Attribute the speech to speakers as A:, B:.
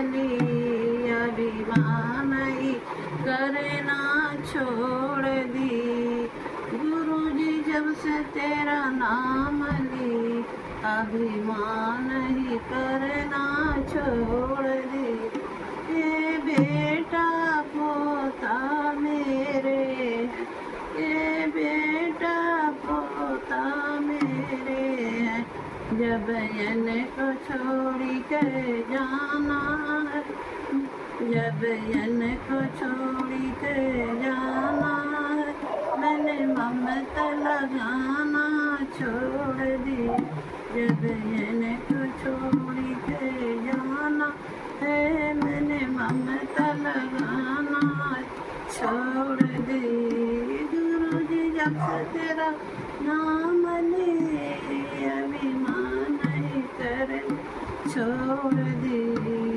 A: ली, अभिमान ही करना छोड़ दी। गुरुजी जब से तेरा नाम ली, अभिमान ही करना छोड़ दी। ये बेटा पोता मेरे, ये बेटा पोता मेरे है। जब इनको छोड़ के जाना है, जब इनको छोड़ के जाना है, मैंने ममता लगाना छोड़ दी। जब इनको छोड़ के जाना है, मैंने ममता लगाना छोड़ दी। गुरुजी जब से तेरा नाम ले, अभिमान ही कर छोड़ दी।